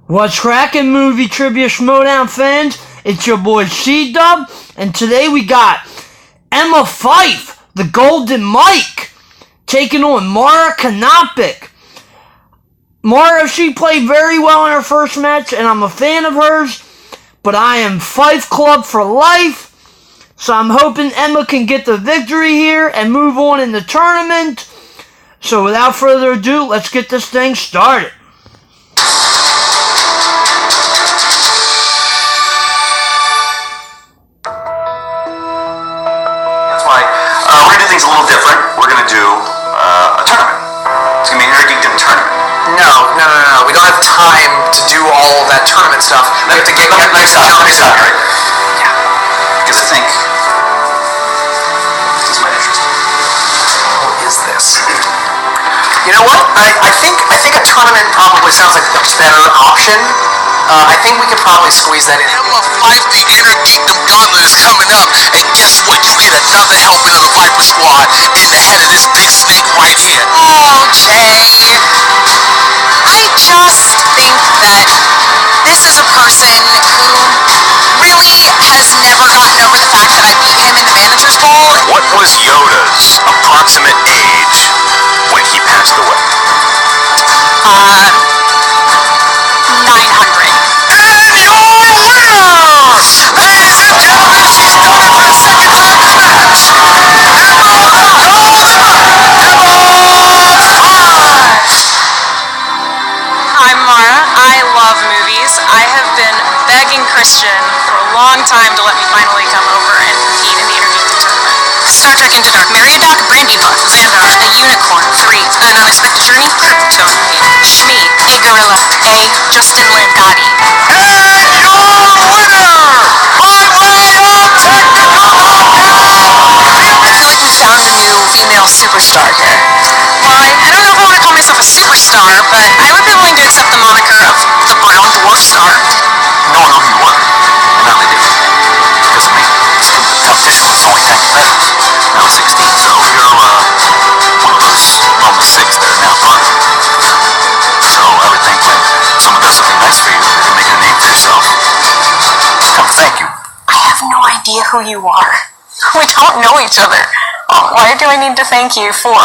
What's crackin', movie trivia Schmoedown fans? It's your boy C-Dub, and today we got Emma Fyffe, the Golden Mike, taking on Mara Knopic. Mara, she played very well in her first match, and I'm a fan of hers, but I am Fyffe Club for life, so I'm hoping Emma can get the victory here and move on in the tournament. So without further ado, let's get this thing started. We're going to do things a little different. We're going to do a tournament. It's going to be an Intergeekdom tournament. No. We don't have time to do all that tournament stuff. We have to get next time. Right? Yeah. Because I think this might interest you. What is this? You know what? I think a tournament probably sounds like a better option. I think we could probably squeeze that in. Emma Fyffe, the Intergeekdom Gauntlet is coming up, and guess what? You get another helping of the Viper Squad in the head of this big snake right here. Oh, Jay. I just think that this is a person who really has never gotten over the fact that I beat him in the manager's bowl. What was Yoda's approximate age when he passed away? 900. And your winner, ladies and gentlemen, she's done it for the second time this match. I'm Mara. I love movies. I have been begging Christian for a long time to let me finally come over and compete in the Intergeekdom tournament. Star Trek Into Dark, Meriadoc, Brandy Bug, Xandar, a Unicorn, 3, An Unexpected Journey, Tone, Shmi, A Gorilla, A, Justin Langotti. And your winner, by way of technical I feel like we found a new female superstar here. Well, I don't know if I want to call myself a superstar, but I would be willing to accept the moniker of the Brown Dwarf Star. No one knew who you were. And now they do. Because of me. This competition was only 10 competitors. Now it's 16. So you're one of those normal 6 that are now gone. So I would think when someone does something nice for you, you're making a name for yourself. Just come thank you. I have no idea who you are. We don't know each other. Why do I need to thank you for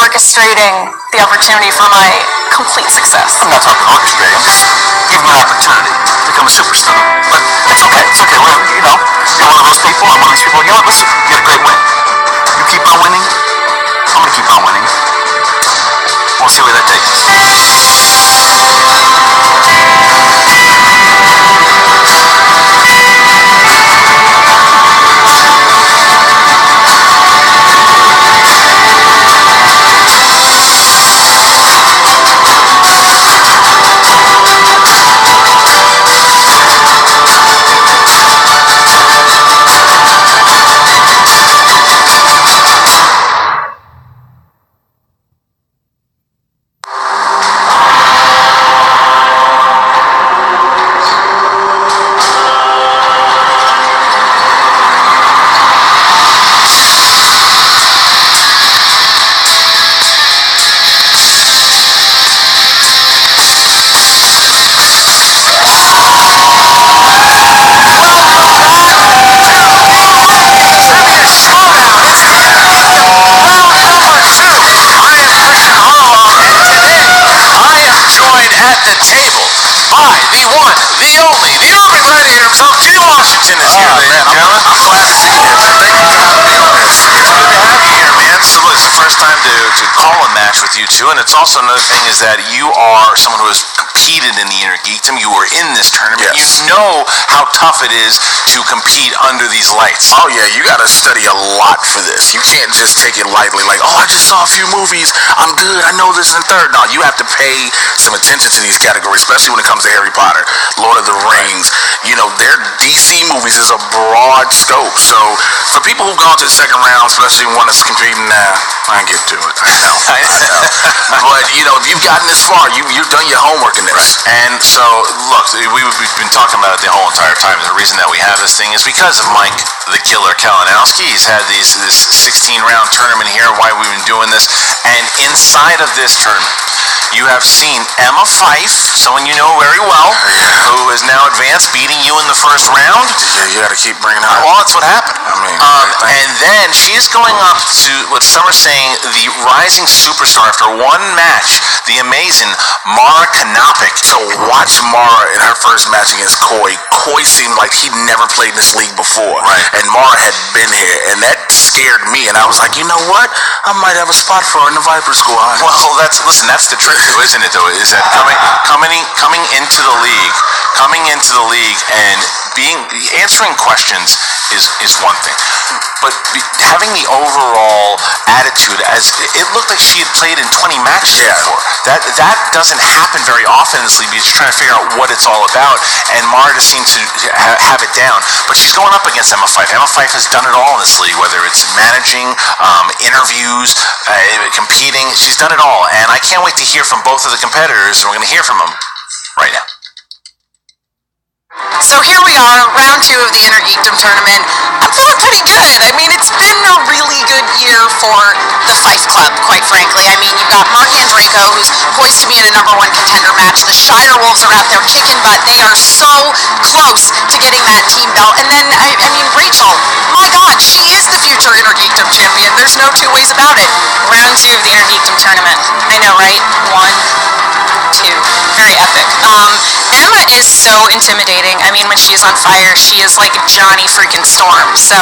orchestrating the opportunity for my complete success? I'm not talking orchestrating. I'm just giving you an opportunity to become a superstar. But it's okay. It's okay. Well, you know, you're one of those people. I'm one of these people. You know what? Listen, you had a great win. You keep on winning. I'm going to keep on winning. We'll see where that takes us. And it's also another thing is that you are someone who has competed in the Intergeekdom. You were in this tournament. Yes. You know how tough it is to compete under these lights. Oh yeah, you gotta study a lot for this. You can't just take it lightly like, oh, I just saw a few movies, I'm good, I know this and third. No, you have to pay some attention to these categories, especially when it comes to Harry Potter, Lord of the Rings. You know, their DC movies is a broad scope. So for people who've gone to the second round, especially one that's competing, I get to it. I know. But you know, if you've gotten this far, you've done your homework in this. Right. And so, look, we've been talking about it the whole entire time. The reason that we have this thing is because of Mike the Killer Kalinowski. He's had this 16-round tournament here, why we've been doing this. And inside of this tournament, you have seen Emma Fyffe, someone you know very well, DQ in the first round. Yeah, you got to keep bringing her. Well, that's what happened. I mean, and then she is going up to what some are saying the rising superstar after one match, the amazing Mara Knopic. So watch Mara in her first match against Coy. Coy seemed like he'd never played in this league before. Right. And Mara had been here, and that scared me. And I was like, you know what? I might have a spot for her in the Viper Squad. Well, that's the trick, though, isn't it? Though, is that coming into the league and answering questions is one thing, but having the overall attitude, as it looked like she had played in 20 matches before. That doesn't happen very often in this league. You're just trying to figure out what it's all about, and Mara just seems to have it down. But she's going up against Emma Fyffe. Emma Fyffe has done it all in this league, whether it's managing, interviews, competing. She's done it all, and I can't wait to hear from both of the competitors, and we're going to hear from them right now. So here we are, round 2 of the Inner Geekdom tournament. I'm feeling pretty good. I mean, it's been a really good year for the Fyffe Club, quite frankly. I mean, you've got Mark Andreyko, who's poised to be in a #1 contender match. The Shire Wolves are out there kicking butt. They are so close to getting that team belt. And then, I mean, Rachel, my God, she is the future Inner Geekdom champion. There's no two ways about it. Round 2 of the Inner Geekdom tournament. I know, right? 1, 2. Very epic. Emma is so intimidating. I mean, when she is on fire, she is like Johnny freaking Storm. So,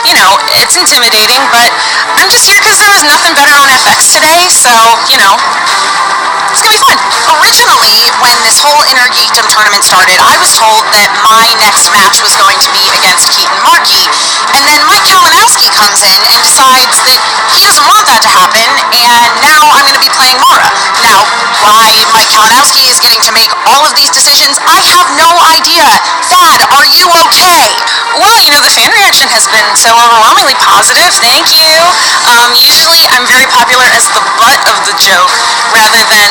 you know, it's intimidating, but I'm just here because there was nothing better on FX today, so, you know, it's gonna be fun. Originally, when this whole Inner Geekdom tournament started, I was told that my next match was going to be against Keaton Markey, and then Mike Kalinowski comes in and decides that he doesn't want that to happen, and now I'm going to be playing Mara. Now, why Mike Kalinowski is getting to make all of these decisions, I have no idea. Thad, are you okay? Well, you know, the fan reaction has been so overwhelmingly positive. Thank you. Usually I'm very popular as the butt of the joke rather than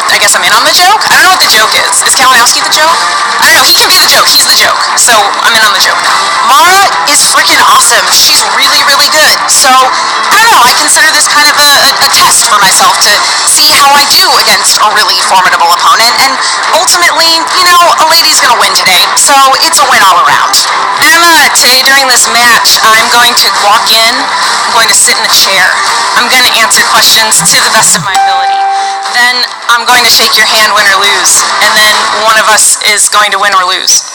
I guess I'm in on the joke? I don't know what the joke is. Is Kalinowski the joke? I don't know. He can be the joke. He's the joke. So I'm in on the joke now. Mara is freaking awesome. She's really, really good. So, I don't know. I consider this kind of a test for myself to see how I do against a really formidable opponent. And ultimately, you know, a lady's going to win today. So, it's a win all around. Emma, today during this match, I'm going to walk in. I'm going to sit in a chair. I'm going to answer questions to the best of my ability. Then I'm going to shake your hand, win or lose, and then one of us is going to win or lose.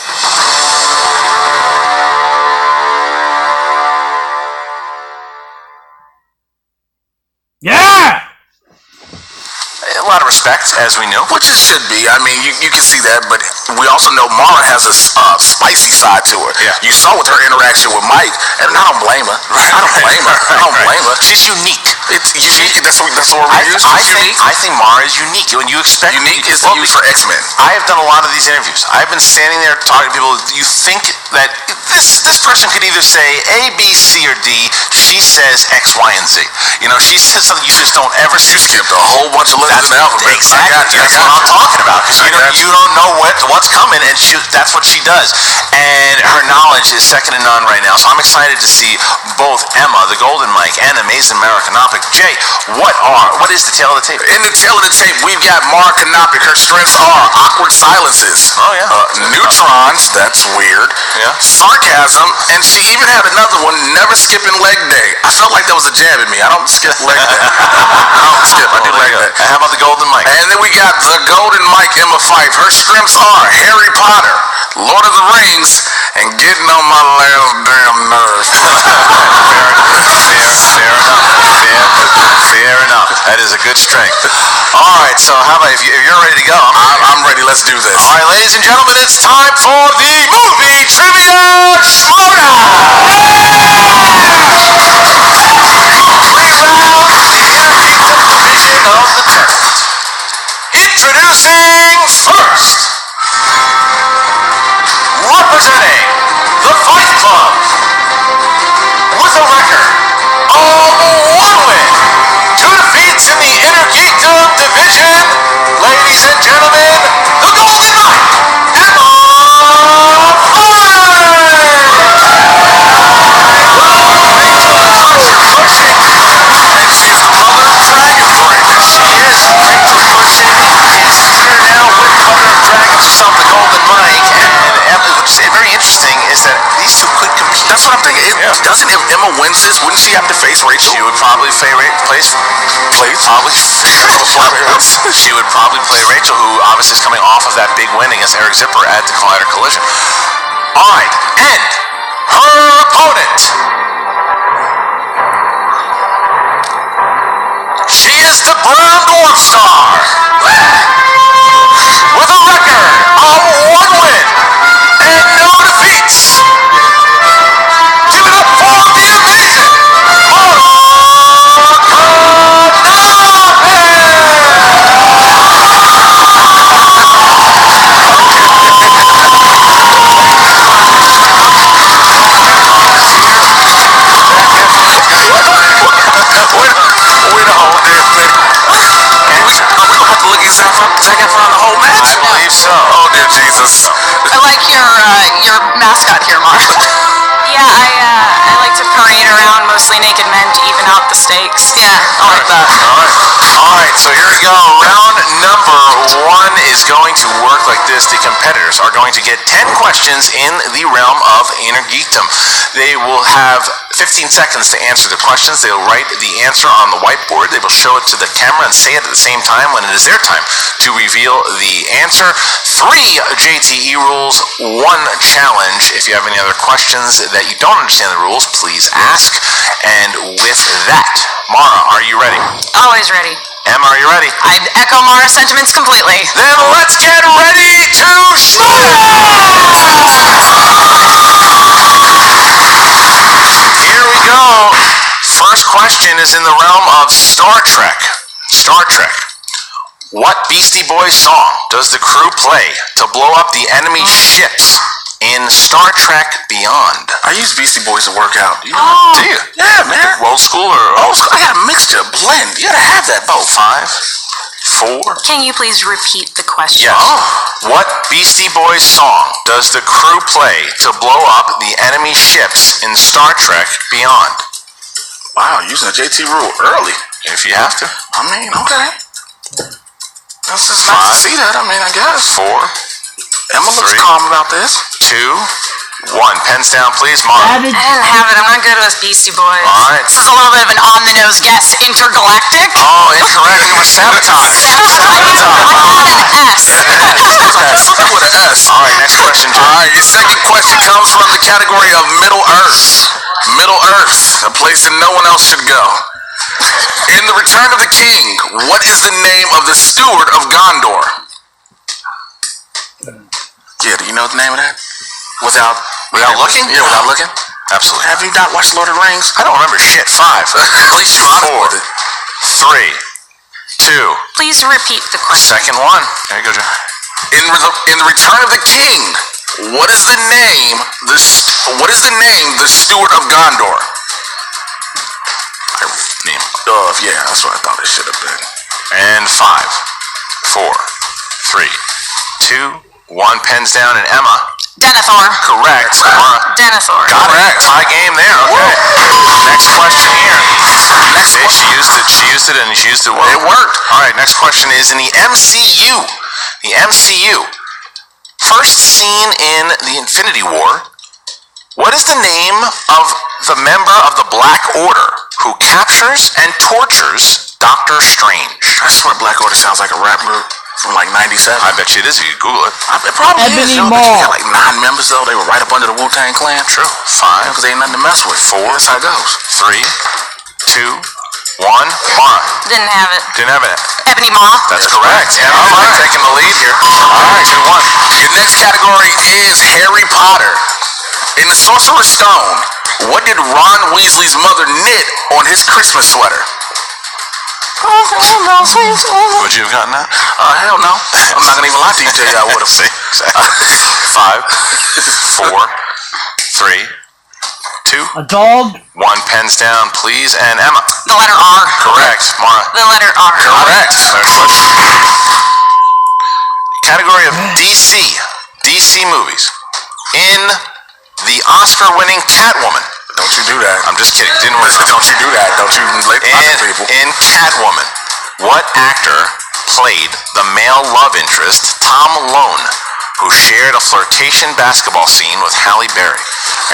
Yeah! A lot of respect, as we knew. Which it should be. I mean, you can see that, but we also know Mara has a spicy side to her. Yeah. You saw with her interaction with Mike, and I don't blame her. I don't blame her. She's unique. It's unique. That's the word we use. I think Mara is unique. When you expect Unique is the use for X-Men. I have done a lot of these interviews. I've been standing there talking to people. You think that this person could either say A, B, C, or D. She says X, Y, and Z. You know, she says something you just don't ever see. You skipped a whole bunch of letters in the alphabet. Exactly. That's what I'm talking about. Because you don't know what's coming, and that's what she does. And her knowledge is second to none right now. So I'm excited to see both Emma, the Golden Mike, and Amazing Mara Knopic. Jay, what is the tail of the tape? In the tail of the tape, we've got Mara Knopic. Her strengths are awkward silences. Oh, yeah. Neutrons, that's weird. Yeah. Sarcasm, and she even had another one, never skipping leg day. I felt like that was a jab at me. I don't skip leg day. I do leg day. And how about the Golden Mike? And then we got the Golden Mike, Emma Fyffe. Her strengths are Harry Potter, Lord of the Rings, and getting on my last damn nerve. Fair enough. That is a good strength. All right, so how about if you're ready to go? I'm ready. Let's do this. All right, ladies and gentlemen, it's time for the movie trivia Schmoedown. 3 rounds, the Intergeekdom division of the tournament. Introducing first, representing the Fyffe Club with a record of 1 win, 2 defeats in the Intergeekdom division. Ladies and gentlemen, the Golden Mike, Emma Fyffe! what I'm thinking. Doesn't if Emma wins this, wouldn't she have to face Rachel? She would probably play She would probably play Rachel, who obviously is coming off of that big win against Eric Zipper at the Collider Collision. All right, and her opponent. She is the Brown Dwarf Star with a record of 1 win and no defeats. Give it up for the amazing I believe so. Oh dear Jesus. I like your mascot here, Mark. Yeah, I like to parade around mostly naked men to even out the stakes. Yeah, I like that. Alright, so here we go. Round number 1 is going to work like this. The competitors are going to get 10 questions in the realm of inner geekdom. They will have 15 seconds to answer the questions. They will write the answer on the whiteboard. They will show it to the camera and say it at the same time when it is their time to reveal the answer. 3 JTE rules, 1 challenge. If you have any other questions that you don't understand the rules, please ask. And with that, Mara, are you ready? Always ready. Emma, are you ready? I'd echo Mara's sentiments completely. Then let's get ready to Schmoedown! Here we go. First question is in the realm of Star Trek. Star Trek. What Beastie Boys song does the crew play to blow up the enemy ships in Star Trek Beyond? I use Beastie Boys to work out. Do you? Yeah, man. Old school or Old school. I got a mixture, a blend. You gotta have that both. 5, 4. Can you please repeat the question? Yes. What Beastie Boys song does the crew play to blow up the enemy ships in Star Trek Beyond? Wow, using a JT rule early. If you have to. I mean, okay. That's just nice to see that. I mean, I guess. 4, Emma looks 3. calm about this. 2, 1. Pens down, please. Mara. Savage. I didn't have it. I'm not good with Beastie Boys. All right. This is a little bit of an on-the-nose guess. Intergalactic? Oh, incorrect. It was sabotage. Sabotage. Something with an S. All right, next question, Jim. All right, your second question comes from the category of Middle Earth. Middle Earth, a place that no one else should go. In The Return of the King, what is the name of the steward of Gondor? Yeah, do you know the name of that? Without looking? Yeah, without looking. Absolutely. Have you not watched Lord of the Rings? I don't remember shit. 5. At least you're honest 4, with it. 3, 2. Please repeat the question. Second one. There you go, Jim. In the Return of the King, what is the name? The steward of Gondor? Name. Yeah, that's what I thought it should have been. And 5, 4, 3, 2, 1. Pens down, and Emma. Denethor. Correct. Mara. Denethor. Correct. Tie game there. Okay. Next question here. See, she used it, and she used it well. It worked. All right. Next question is in the MCU. The MCU. First scene in the Infinity War. What is the name of the member of the Black Order who captures and tortures Doctor Strange? I swear Black Order sounds like a rap group from like 97. I bet you it is if you Google it. It probably Ebony is. Yo, but you Maw. got like 9 members though. They were right up under the Wu-Tang Clan. True. 5, Because they ain't nothing to mess with. 4. That's how it goes. 3, 2, 1. Mara. Didn't have it. Didn't have it. Ebony Maw. That's correct. Yeah, all right. Taking the lead here. All right, 2-1. Your next category is Harry Potter. In The Sorcerer's Stone, what did Ron Weasley's mother knit on his Christmas sweater? Would you have gotten that? Hell no. I'm not gonna even lie to you, tell you I would have. 5, 4, 3, 2, A dog. 1. Pens down, please. And Emma. The letter R. Correct. Mara. The letter R. Correct. Third question. Category of DC. DC movies. In the Oscar-winning Catwoman. Don't you do that. I'm just kidding. Didn't Don't you do that. Don't you let people. in Catwoman, what actor played the male love interest Tom Lone, who shared a flirtation basketball scene with Halle Berry?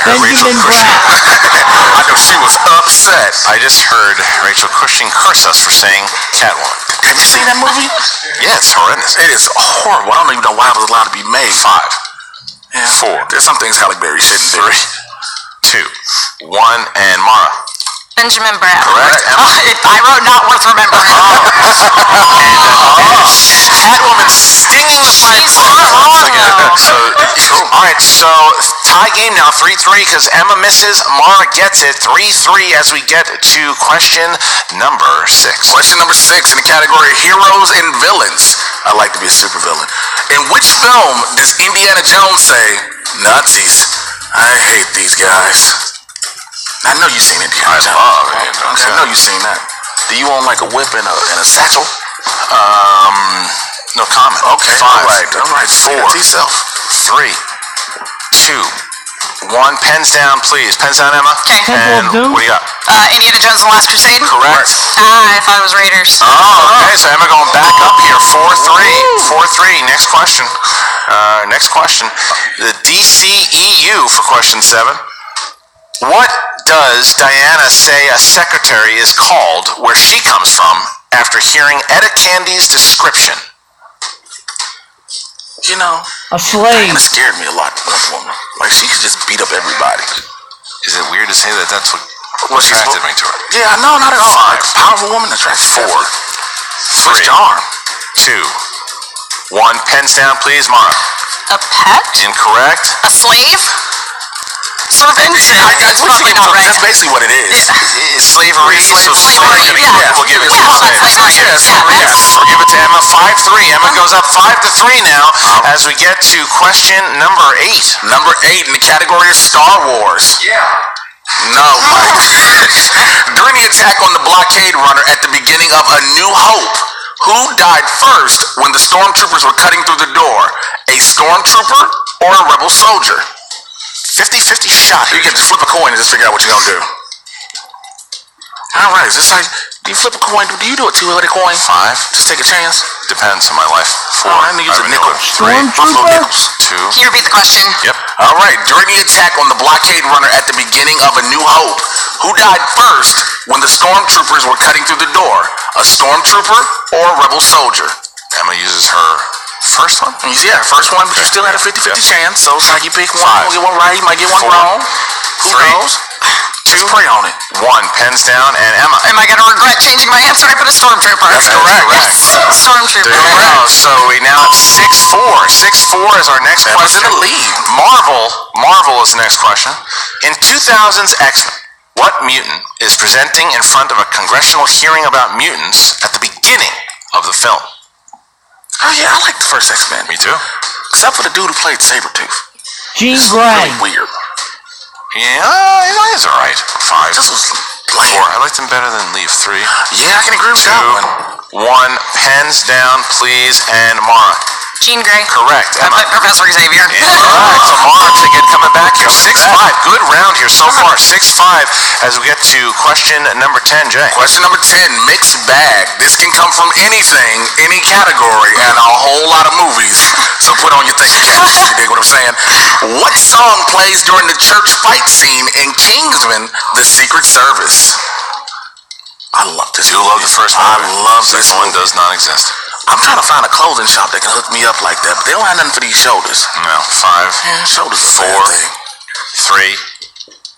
I heard Rachel Benjamin Cushing. Bratt. I know she was upset. I just heard Rachel Cushing curse us for saying Catwoman. Have you seen that movie? Yeah, it's horrendous. It is horrible. I don't even know why it was allowed to be made. 5. Yeah. 4. There's some things Halle Berry shouldn't do. 3, 2, 1, and Mara. Benjamin Bratt. Correct. Emma. I wrote not worth remembering. Catwoman stinging the pipe. She's not wrong, though. So, all right, so tie game now, 3-3, because Emma misses, Mara gets it, 3-3 as we get to question number 6. Question number 6 in the category Heroes and Villains. I like to be a supervillain. In which film does Indiana Jones say, Nazis, I hate these guys? I know you've seen Indiana Jones. I love it. Okay, I know you've seen that. Do you own like a whip and a satchel? No comment. Okay. 5. All right. 4. 3, 2, 1. Pens down, please. Pens down, Emma. Okay. Temple of And Doom? what do you got? Indiana Jones and the Last Crusade. Correct. I thought it was Raiders. Oh, okay. So Emma going back up here. 4-3. 4-3. Next question. The DCEU for question 7. What does Diana say a secretary is called where she comes from after hearing Etta Candy's description? You know, A slave. Diana scared me a lot. Woman. Like, she could just beat up everybody. Is it weird to say that that's what attracted me to her? Yeah, no, not at all. 5. Like, a powerful woman attracted 4. 3. Arm. 2, 1. Pens down, please, Mara. A pet? Incorrect. A slave. Servant. That's probably not right. That's basically what it is. It's slavery. So Slavery, yeah. We'll give it to Slavery. Yes. Yeah. We'll give it to Emma. 5-3. Emma goes up 5-3 now as we get to question number 8. Number 8 in the category of Star Wars. Yeah. No, Mike. During the attack on the blockade runner at the beginning of A New Hope, who died first when the stormtroopers were cutting through the door? A stormtrooper or a rebel soldier? 50-50 shot. You get to flip a coin and just figure out what you're gonna do. All right, is this like, do you flip a coin? Do you do a two-headed coin? 5. Just take a chance. Depends on my life. 4. I'm gonna use a nickel. 3. Buffalo nickels. 2. Can you repeat the question? Yep. All right. During the attack on the blockade runner at the beginning of A New Hope, who died first when the stormtroopers were cutting through the door? A stormtrooper or a rebel soldier? Emma uses her first one? Yeah, first one, but you still had a 50-50 chance, so it's like you pick one, you get one right, you might get one wrong. Who knows? 2. Let's pray on it. 1. Pens down, and Emma. Am I going to regret changing my answer? I put a stormtrooper. That's correct. Yes. Stormtrooper. There you go. So we now have 6-4. 6-4 is our next question. In the lead. Marvel is the next question. In 2000's X-Men, what mutant is presenting in front of a congressional hearing about mutants at the beginning of the film? Oh yeah, I like the first X-Men. Me too. Except for the dude who played Sabretooth. Jean Grey. Really weird. Yeah, he's alright. 5. This was bland. 4. I liked him better than Leave. 3. Yeah, I can agree with that one. 1. Pens down, please, and Mara. Jean Grey. Correct. I put Professor Xavier. Alright, so Mara again coming back here. 6-5. Good round here so far. 6-5 as we get to question number 10, Jay. Question number 10, mixed bag. This can come from anything, any category, and a whole lot of movies. So put on your thinking caps, you dig what I'm saying? What song plays during the church fight scene in Kingsman, The Secret Service? I love this. You love the first one? I love this one. Does not exist. I'm trying to find a clothing shop that can hook me up like that, but they don't have nothing for these shoulders. No. 5. Yeah, shoulders are 4. 3.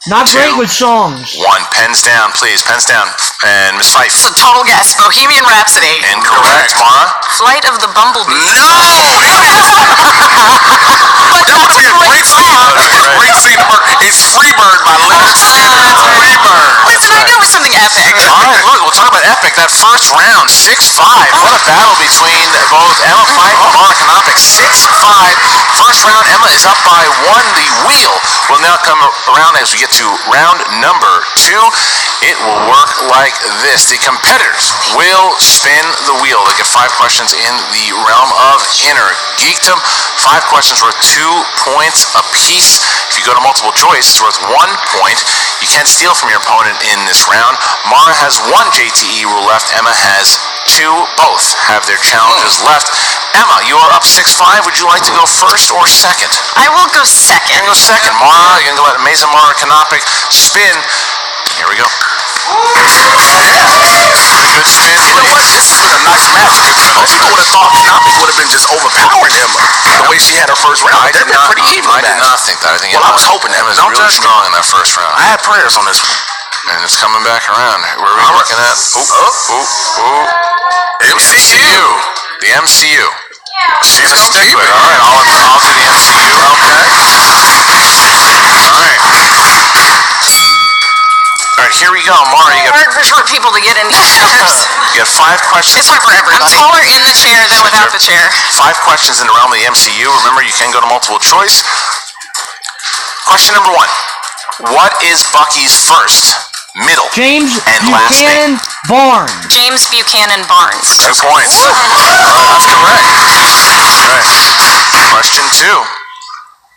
Not 2, great with songs. 1. Pens down, please. Pens down. And Miss Fyffe. It's a total guess. Bohemian Rhapsody. Incorrect. Mara? Flight of the Bumblebee. No! That would be a great scene. Great scene. It's Freebird by Leonard Skinner. Freebird. Listen, I know it was something epic. All right, look, we'll talk about epic. That first round, 6-5. What a battle between both Emma Fyffe and Mara Knopic. 6-5. First round, Emma is up by 1. The wheel will now come around as we get to round number 2. It will work like this. The competitors will spin the wheel. They get 5 questions in the realm of inner geekdom. 5 questions worth 2 points apiece. If you go to multiple choice, it's worth 1 point. You can't steal from your opponent in this round. Mara has 1 JTE rule left. Emma has 2. Both have their challenges left. Emma, you are up 6-5. Would you like to go first or second? I will go You second. can go second. Mara, you can go let amazing Mara Knopic spin. Here we go. Good spin. You know what? This has been a nice match. Most people would have thought Knopic would have been just overpowering Emma the way she had her first round. They've been pretty even. I did not think that. I think Well, I was hoping Emma's Don't really judge me. strong in that first round. I had prayers on this one. And it's coming back around. Where are we looking at? MCU. The MCU. She's gonna gonna stick keep with it. it. All right, I'll do the MCU. Okay. All right, here we go. Mara, you got Hard for short people to get in these chairs. 5 questions. It's hard for everybody. I'm taller in the chair than without the chair. 5 questions in the realm of the MCU. Remember, you can go to multiple choice. Question number 1. What is Bucky's first, middle, James and last name? Buchanan Barnes. James Buchanan Barnes. 2 points. That's correct. Right. Question 2.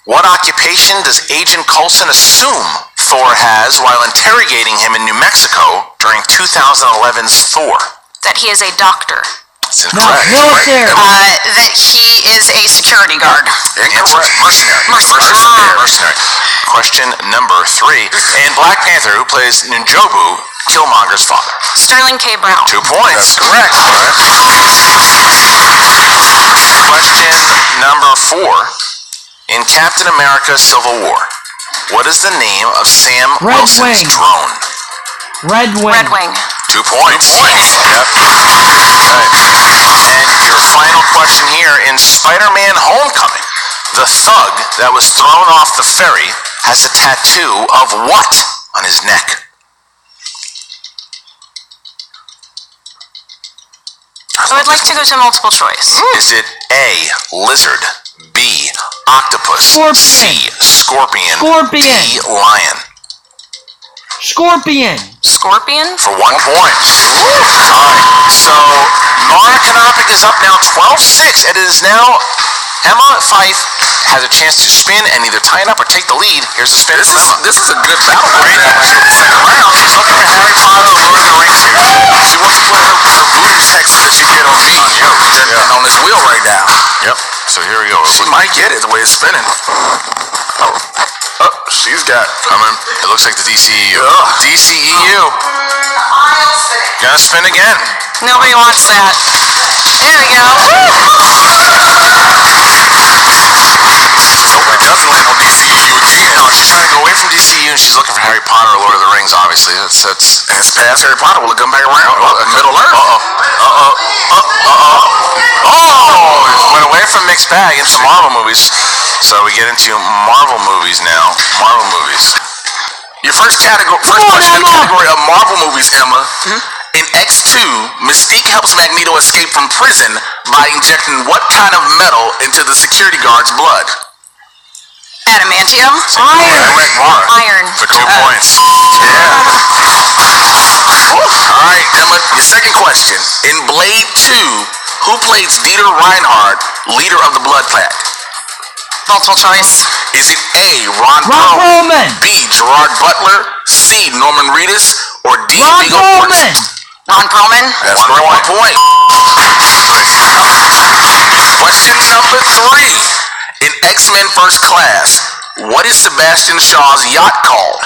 What occupation does Agent Coulson assume Thor has while interrogating him in New Mexico during 2011's Thor? That he is a doctor. That's No, incorrect. military. That he is a security guard. Incorrect. Mercenary. Mercenary. Question number 3. In Black Panther, who plays N'Jobu, Killmonger's father? Sterling K. Brown. 2 points. That's correct. Question number 4. In Captain America Civil War, what is the name of Sam Red Wilson's Wing. drone? Red Wing. Red Wing. 2 points. Yep. Right. And your final question here. In Spider-Man Homecoming, the thug that was thrown off the ferry has a tattoo of what on his neck? I would like to go to multiple choice. Is it A, lizard, B, octopus, Scorpion. C, scorpion, Scorpion. D, lion? Scorpion. Scorpion? For 1 point. Alright, so Mara Knopic is up now 12-6. It is now Emma Fyffe has a chance to spin and either tie it up or take the lead. Here's the spin. This is a good battle right now. Second round. She's looking for Harry Potter or Lord of the Rings here. She wants to put her booty text that she did on me on this wheel right now. Yep. So here we go. She might get it the way it's spinning. Oh, she's got Coming. It looks like the DCEU. Ugh. DCEU. Gonna spin again. Nobody wants that. There we go. So it doesn't land on DCU again. No, she's trying to go away from DCU and she's looking for Harry Potter or Lord of the Rings, obviously. That's And it's past Harry Potter. Will it come back around? Middle Earth. Oh, went away from mixed bag into Marvel movies. So we get into Marvel movies now. Marvel movies. Your first category, Come on, question in the Emma. category of Marvel movies, Emma. In X2, Mystique helps Magneto escape from prison by injecting what kind of metal into the security guard's blood? Adamantium? Correct, Mara. Iron. For 2 points. Yeah. All right, Emma, your second question. In Blade 2, who plays Dieter Reinhardt, leader of the Blood Pact? Multiple choice. Is it A, Ron Ron Perlman. B, Gerard Butler, C, Norman Reedus, or D, Ron Viggo Perlman. Mortensen? Ron Perlman? That's correct. 1 point. Question number 3. In X-Men First Class, what is Sebastian Shaw's yacht called?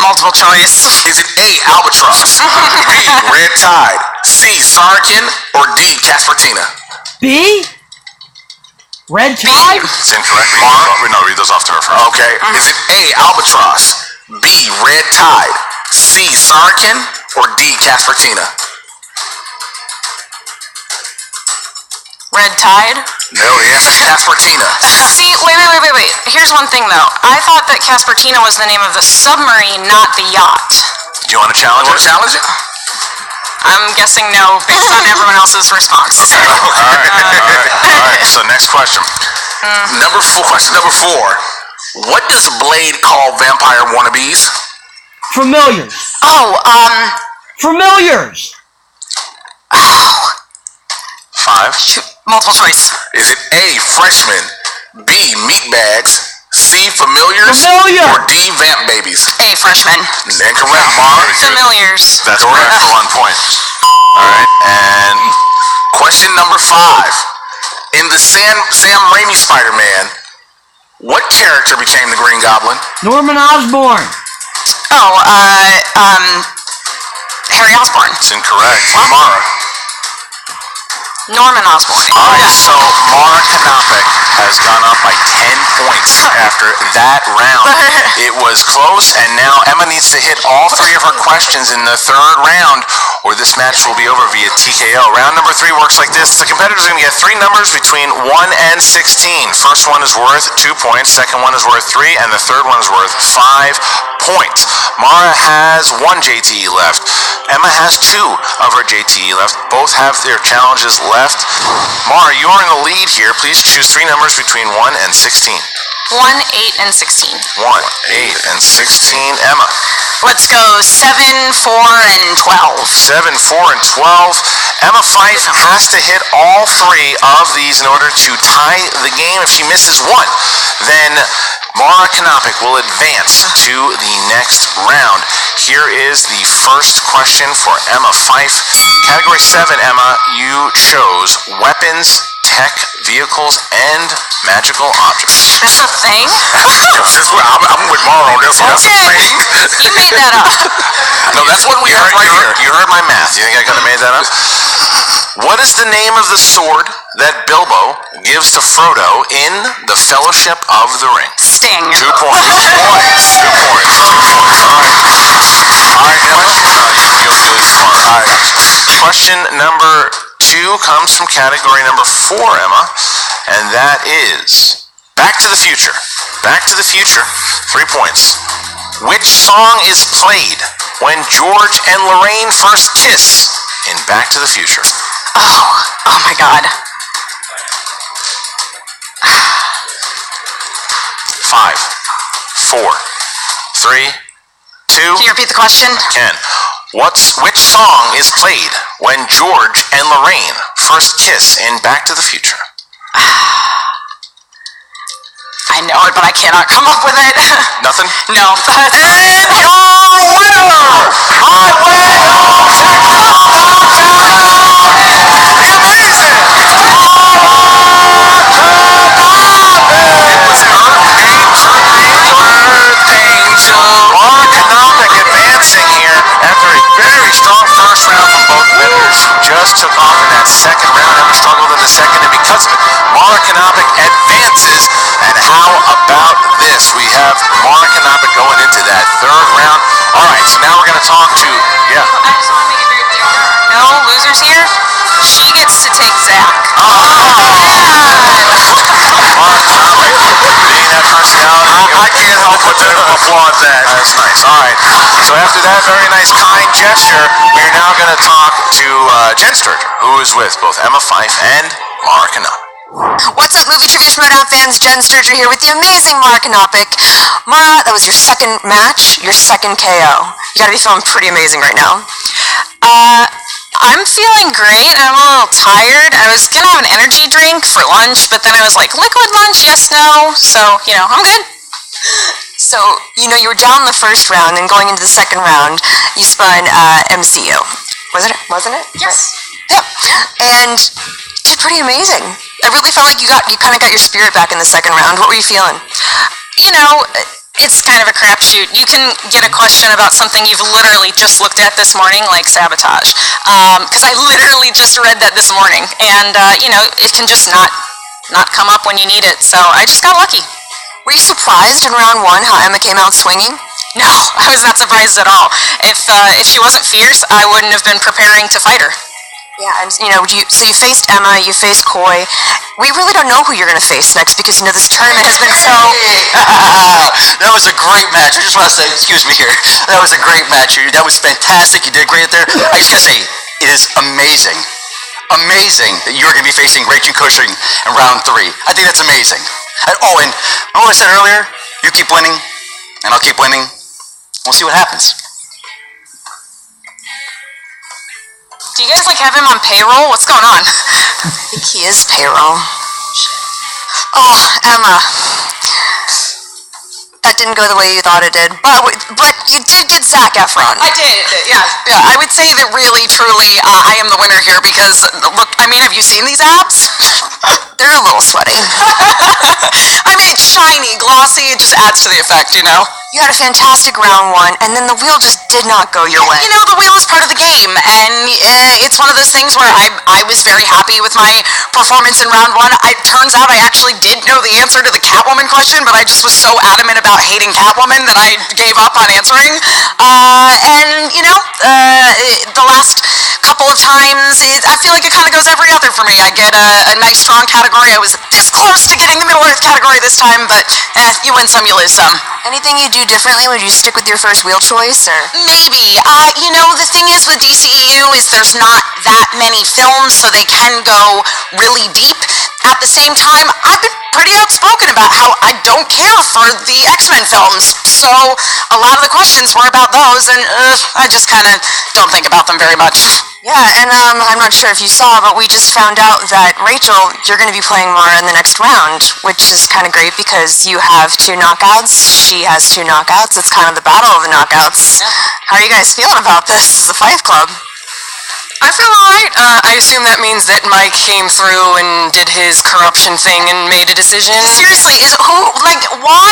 Multiple choice. Is it A, Albatross, B, Red Tide, C, Sarkin, or D, Caspertina? B. Red Tide. It's incorrect. Read those off to her first. Okay. Is it A, Albatross, B, Red Tide, C, Sarkin, or D, Caspertina? Red Tide? No, the answer is Caspertina. See, wait. Here's one thing though. I thought that Caspertina was the name of the submarine, not the yacht. Do you want to challenge Want it? to challenge it? I'm guessing no, based on everyone else's response. All right. So next question. Question number 4. What does Blade call vampire wannabes? Familiars. Oh, Familiars. 5. multiple choice. Is it A, freshmen, B, meatbags, C, familiars, Familiar. or D, vamp babies? A, freshman. Incorrect, Mara. Familiars. That's correct for 1 point. All right. And Question number 5. In the Sam Raimi Spider-Man, what character became the Green Goblin? Norman Osborn. Oh, Harry Osborn. It's incorrect. Mara. Norman Osborn. Alright, so Mara Knopic has gone up by 10 points after that round. It was close, and now Emma needs to hit all 3 of her questions in the 3rd round, or this match will be over via TKO. Round number 3 works like this. The competitors are going to get 3 numbers between 1 and 16. First one is worth 2 points, second one is worth 3, and the third one is worth 5 points. Mara has 1 JTE left. Emma has 2 of her JTE left. Both have their challenges left. Mara, you are in the lead here. Please choose 3 numbers between 1 and 16. 1, 8, and 16. 1, 8, and 16. Emma. Let's go 7, 4, and 12. 7, 4, and 12. Emma Fyffe has to hit all 3 of these in order to tie the game. If she misses 1, then Mara Knopic will advance to the next round. Here is the first question for Emma Fyffe. Category 7, Emma, you chose weapons, tech, vehicles, and magical objects. That's a thing? I'm with Mara on this one. That's a thing. You made that up. No, that's what we heard right here. You heard my math. You think I could have made that up? What is the name of the sword that Bilbo gives to Frodo in the Fellowship of the Ring? Sting. 2 points. 2 points. 2 points. 2 points. All right. All right, Emma. You're really smart. All right. Question number 2 comes from category number 4, Emma, and that is Back to the Future. Back to the Future. 3 points. Which song is played when George and Lorraine first kiss in Back to the Future? Oh my God. 5, 4, 3, 2. Can you repeat the question? Ken. Which song is played when George and Lorraine first kiss in Back to the Future? I know it, but I cannot come up with it. Nothing? No. And your winner, just took off in that second round. Emma struggled in the second, and because of it, Mara Knopic advances. And how about this? We have Mara Knopic going into that 3rd round. All right, so now we're going to talk to, I just want to make it very clear. No losers here. She gets to take Zach. Mara Knopic, being that personality. I can't help but to applaud that. That's nice. All right, so after that very nice, kind gesture, we're now going to talk to Jen Sturger, who is with both Emma Fyffe and Mara Knopic. What's up, Movie Trivia Schmoedown fans? Jen Sturger here with the amazing Mara Knopic. Mara, that was your second match, your second KO. You gotta be feeling pretty amazing right now. I'm feeling great. I'm a little tired. I was gonna have an energy drink for lunch, but then I was like, liquid lunch, yes, no. So, I'm good. So, you were down the first round, and going into the second round, you spun MCU. Wasn't it? Yes. Yep. And you did pretty amazing. I really felt like you kind of got your spirit back in the second round. What were you feeling? It's kind of a crapshoot. You can get a question about something you've literally just looked at this morning, like sabotage. Because I literally just read that this morning. And, it can just not come up when you need it. So I just got lucky. Were you surprised in round 1 how Emma came out swinging? No, I was not surprised at all. If she wasn't fierce, I wouldn't have been preparing to fight her. Yeah, and so you faced Emma, you faced Coy. We really don't know who you're going to face next because this tournament has been so... That was a great match. I just want to say, excuse me here, that was a great match. That was fantastic. You did great there. I just got to say, it is amazing that you're going to be facing Rachel Cushing in round 3. I think that's amazing. And remember what I said earlier? You keep winning, and I'll keep winning. We'll see what happens. Do you guys have him on payroll? What's going on? I think he is payroll. Oh, Emma. That didn't go the way you thought it did. But you did get Zac Efron. I did, yeah. I would say that really, truly, I am the winner here because, look, have you seen these abs? They're a little sweaty. I mean, it's shiny, glossy, it just adds to the effect, you know? You had a fantastic round one, and then the wheel just did not go your way. You know, the wheel is part of the game, and it's one of those things where I was very happy with my performance in round one. It turns out I actually did know the answer to the Catwoman question, but I just was so adamant about hating Catwoman that I gave up on answering. And, you know, the last couple of times, I feel like it kind of goes every other for me. I get a nice strong category. I was this close to getting the Middle Earth category this time, but you win some, you lose some. Anything you do differently? Would you stick with your first wheel choice, or? Maybe. You know, the thing is with DCEU is there's not that many films, so they can go really deep. At the same time, I've been pretty outspoken about how I don't care for the X-Men films, so a lot of the questions were about those, and I just kind of don't think about them very much. Yeah, and I'm not sure if you saw, but we just found out that Rachel, you're going to be playing Mara in the next round, which is kind of great because you have 2 knockouts, she has 2 knockouts, it's kind of the battle of the knockouts. How are you guys feeling about this as the Fyffe Club? I feel alright. I assume that means that Mike came through and did his corruption thing and made a decision. Seriously, why?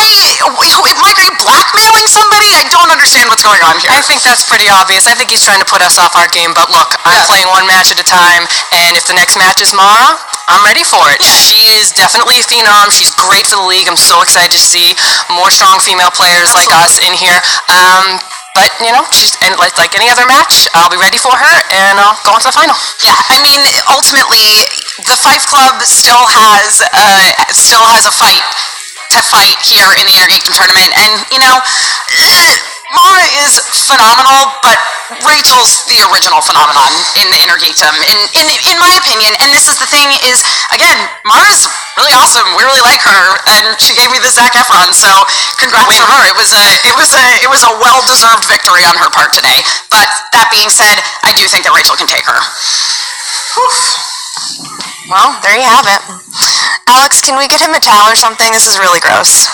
Mike, are you blackmailing somebody? I don't understand what's going on here. I think that's pretty obvious. I think he's trying to put us off our game, but look, I'm playing one match at a time, and if the next match is Mara, I'm ready for it. Yeah. She is definitely a phenom. She's great for the league. I'm so excited to see more strong female players like us in here. But, you know, she's, and like any other match, I'll be ready for her, and I'll go on to the final. Yeah, I mean, ultimately, the Fyffe Club still has a fight to fight here in the Inner Geekdom tournament, and, you know, Mara is phenomenal, but Rachel's the original phenomenon in the Inner Geekdom, in my opinion. And this is the thing is, again, Mara's really awesome. We really like her, and she gave me the Zac Efron. So congrats to her. It was a well-deserved victory on her part today. But that being said, I do think that Rachel can take her. Whew. Well, there you have it. Alex, can we get him a towel or something? This is really gross.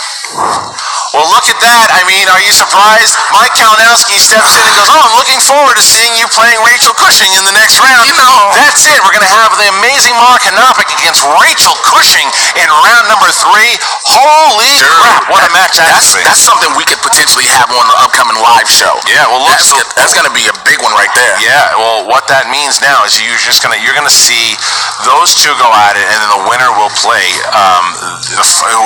Well, look at that. I mean, are you surprised? Mike Kalinowski steps in and goes, oh, I'm looking forward to seeing you playing Rachel Cushing in the next round. You know. That's it. We're going to have the amazing Mara Knopic against Rachel Cushing in round number 3. Holy crap, what a match that's something we could potentially have on the upcoming live show. Yeah, well, look, that's going to be a big one right there. Yeah, well, what that means now is you're gonna see those two go at it, and then the winner will play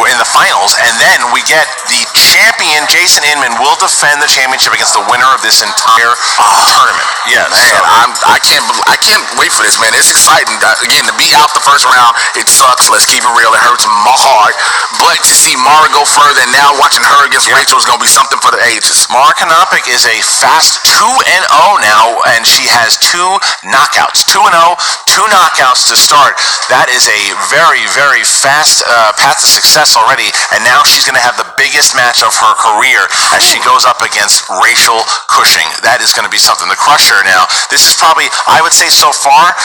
in the finals, and then we get the champion Jason Inman will defend the championship against the winner of this entire tournament. Yeah, man, I can't wait for this, man. It's exciting. Again, to be out the first round, it sucks. Let's keep it real. It hurts my heart. But to see Mara go further, and now watching her against Rachel is going to be something for the ages. Mara Knopic is a fast 2-0 now, and she has 2 knockouts. 2-0, 2 knockouts to start. That is a very, very fast path to success already, and now she's going to have the biggest match of her career as she goes up against Rachel Cushing. That is going to be something. The Crusher now, this is probably, I would say so far,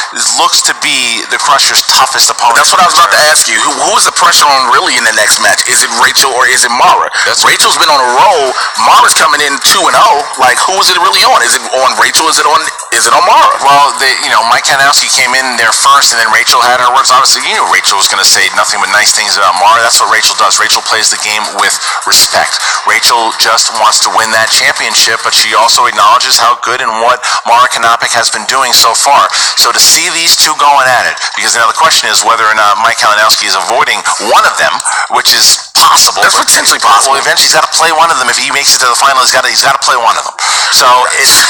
looks to be the Crusher's toughest opponent. That's what I was about to ask you. Who is the pressure on really in the next match? Is it Rachel or is it Mara? Rachel's been on a roll. Mara's coming in 2-0. Like, who is it really on? Is it on Rachel? Is it on Mara? Well, Mike Kanowski came in there first, and then Rachel had her words. Obviously, you knew Rachel was going to say nothing but nice things about Mara. That's what Rachel does. Rachel plays the game with respect. Rachel just wants to win that championship, but she also acknowledges how good and what Mara Knopic has been doing so far. So to see these two going at it, because now the question is whether or not Mike Kalinowski is avoiding one of them, which is possible. That's potentially possible. Well, eventually he's got to play one of them. If he makes it to the final, he's got to play one of them. So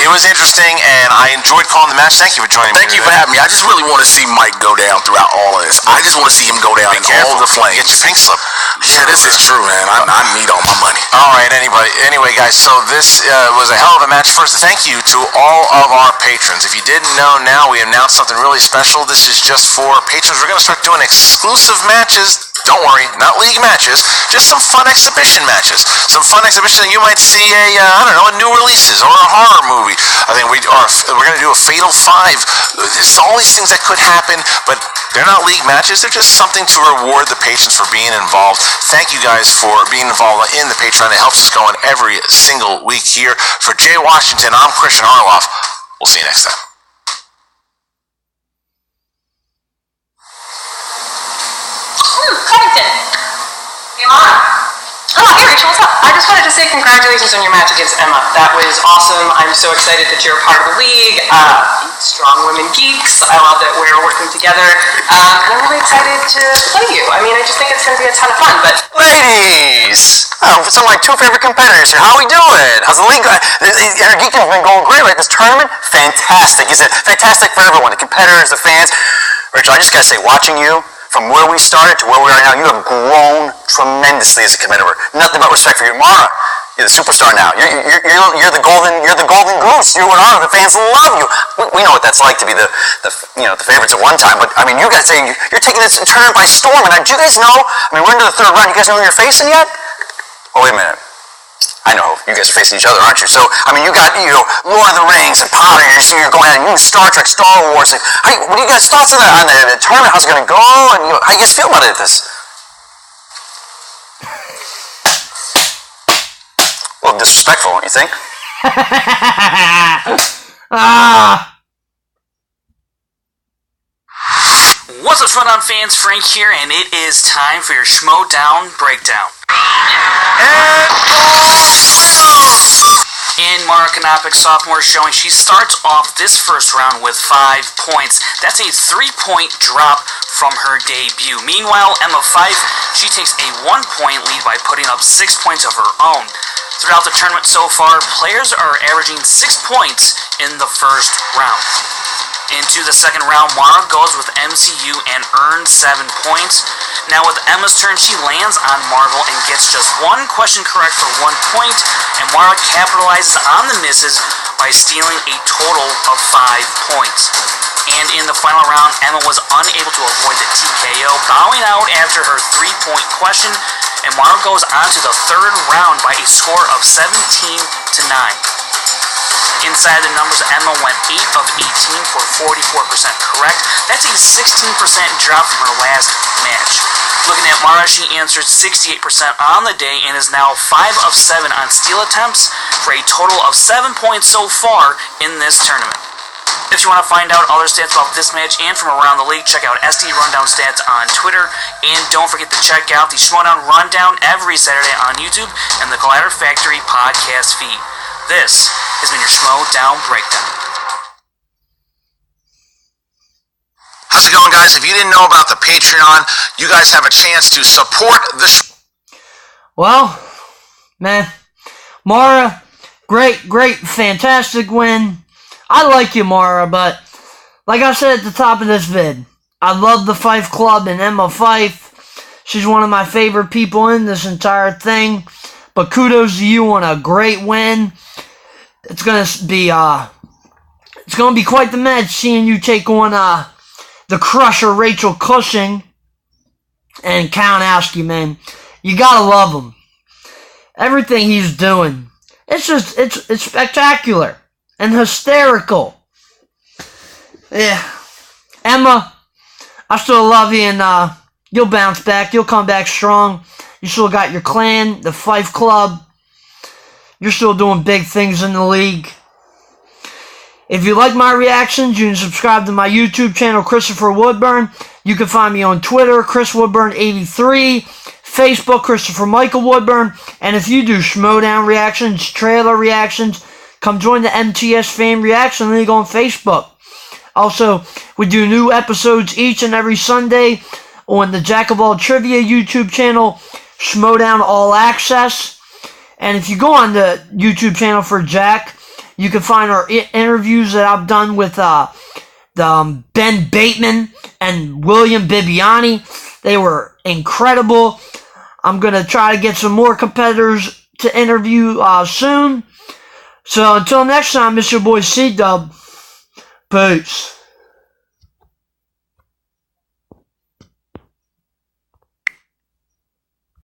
it was interesting, and I enjoyed calling the match. Thank you for joining me. Thank you for having me. I just really want to see Mike go down throughout all of this. I just want to see him go down in all the flames. Get your pink slip. Yeah, this is true, man. I need all my money. All right, anyway, guys, so this was a hell of a match. First, thank you to all of our patrons. If you didn't know, now we announced something really special. This is just for patrons. We're going to start doing exclusive matches. Don't worry, not league matches, just some fun exhibition matches. Some fun exhibition that you might see a new releases or a horror movie. I think we're going to do a Fatal 5. There's all these things that could happen, but they're not league matches. They're just something to reward the patrons for being involved. Thank you guys for being involved in the Patreon. It helps us go on every single week here. For Jay Washington, I'm Christian Harloff. We'll see you next time. Rachel, what's up? I just wanted to say congratulations on your match against Emma. That was awesome. I'm so excited that you're a part of the league. Strong Women Geeks. I love that we're working together. And I'm really excited to play you. I mean, I just think it's going to be a ton of fun. But Ladies! Oh, some of my two favorite competitors here. How are we doing? How's the league going? Our geeking's been going great, right? This tournament, fantastic. Is it fantastic for everyone? The competitors, the fans. Rachel, I just gotta say, watching you from where we started to where we are now, you have grown tremendously as a competitor. Nothing but respect for you, Mara. You're the superstar now. You're the golden goose. You're what honor. The fans love you. We know what that's like to be the favorites at one time. But I mean, you guys saying you're taking this tournament by storm. And do you guys know? I mean, we're into the third round. You guys know who you're facing yet? Oh, wait a minute. I know you guys are facing each other, aren't you? So I mean, you got Lord of the Rings and Potter. You're going at it. You Star Trek, Star Wars. Like, what do you guys thoughts on the tournament? How's it going to go? And how you guys feel about it? This. A little disrespectful, don't you think? What's up, Schmoedown fans? Frank here, and it is time for your Schmoedown breakdown. In Mara Knopic, sophomore showing, she starts off this first round with 5 points. That's a 3-point drop from her debut. Meanwhile, Emma Fyffe, she takes a 1-point lead by putting up 6 points of her own. Throughout the tournament so far, players are averaging 6 points in the first round. Into the second round, Mara goes with MCU and earns 7 points. Now with Emma's turn, she lands on Marvel and gets just 1 question correct for 1 point, and Mara capitalizes on the misses by stealing a total of 5 points. And in the final round, Emma was unable to avoid the TKO, bowing out after her 3-point question, and Mara goes on to the third round by a score of 17-9. Inside the numbers, Emma went 8 of 18 for 44% correct. That's a 16% drop from her last match. Looking at Mara, she answered 68% on the day and is now 5 of 7 on steal attempts for a total of 7 points so far in this tournament. If you want to find out other stats about this match and from around the league, check out SD Rundown Stats on Twitter. And don't forget to check out the Schmoedown Rundown every Saturday on YouTube and the Collider Factory podcast feed. This has been your Schmoedown Breakdown. How's it going, guys? If you didn't know about the Patreon, you guys have a chance to support the Well, man, Mara, great, fantastic win. I like you, Mara, but like I said at the top of this vid, I love the Fyffe Club and Emma Fyffe. She's one of my favorite people in this entire thing. But kudos to you on a great win. It's gonna be quite the match seeing you take on the Crusher Rachel Cushing and Kalinowski, man. You gotta love him. Everything he's doing, it's spectacular and hysterical. Yeah, Emma, I still love you, and you'll bounce back. You'll come back strong. You still got your clan, the Fyffe Club. You're still doing big things in the league. If you like my reactions, you can subscribe to my YouTube channel, Christopher Woodburn. You can find me on Twitter, ChrisWoodburn83, Facebook, Christopher Michael Woodburn. And if you do Schmoedown reactions, trailer reactions, come join the MTS Fan Reaction League on Facebook. Also, we do new episodes each and every Sunday on the Jack of All Trivia YouTube channel, Schmoedown All Access. And if you go on the YouTube channel for Jack, you can find our interviews that I've done with Ben Bateman and William Bibiani. They were incredible. I'm going to try to get some more competitors to interview soon. So until next time, it's your boy C-Dub. Peace.